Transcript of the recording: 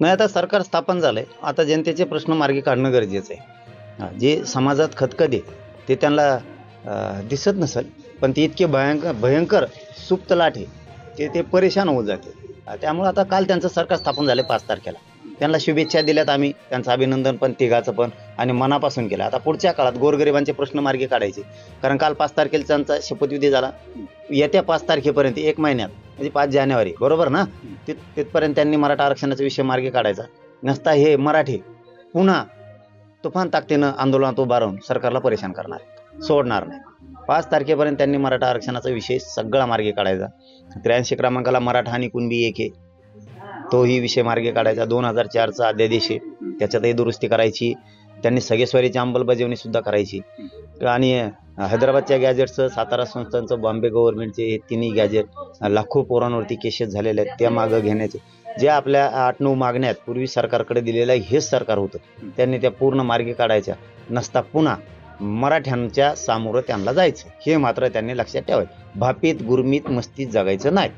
नाही, आता सरकार स्थापन झालंय, आता जनतेचे प्रश्न मार्गी काढणं गरजेचं आहे. जे समाजात खतखते ते त्यांना दिसत नसेल, पण ते इतके भयंकर सुप्त लाट आहे ते परेशान होऊन जाते. त्यामुळे आता काल त्यांचं सरकार स्थापन झालं 5 तारखेला. त्यांना शुभेच्छा दिल्यात आम्ही, त्यांचं अभिनंदन पण तिघाचं पण आणि मनापासून केलं. आता पुढच्या काळात गोरगरिबांचे प्रश्न मार्गी काढायचे, कारण काल 5 तारखेला त्यांचा शपथविधी झाला. येत्या 5 तारखेपर्यंत 1 महिन्यात म्हणजे 5 जानेवारी बरोबर ना, तिथपर्यंत त्यांनी मराठा आरक्षणाचा विषय मार्गी काढायचा. नसता हे मराठी पुन्हा तुफान ताकदीनं आंदोलनात उभा राहून सरकारला परेशान करणार, सोडणार नाही. 5 तारखेपर्यंत त्यांनी मराठा आरक्षणाचा विषय सगळा मार्गी काढायचा. 83 क्रमांकाला मराठा आणि कुणबी एक आहे, तोही विषय मार्गी काढायचा. 2004चा अध्यादेश आहे, त्याच्यातही दुरुस्ती करायची. त्यांनी सगळेश्वरीची अंमलबजावणी सुद्धा करायची. आणि हैदराबादच्या गॅजेटचं, सातारा संस्थांचं, बॉम्बे गव्हर्नमेंटचे हे तिन्ही गॅजेट, लाखो पोरांवरती केसेस झालेले आहेत, त्या मागं घेण्याचे जे आपल्या 8-9 मागण्यात पूर्वी सरकारकडे दिलेलं हेच सरकार होतं, त्यांनी त्या पूर्ण मार्गी काढायच्या. नसता पुन्हा मराठ्यांच्या सामोरं त्यांना जायचं, हे मात्र त्यांनी लक्षात ठेवायचं. भापीत गुरमीत मस्तीत जगायचं नाही.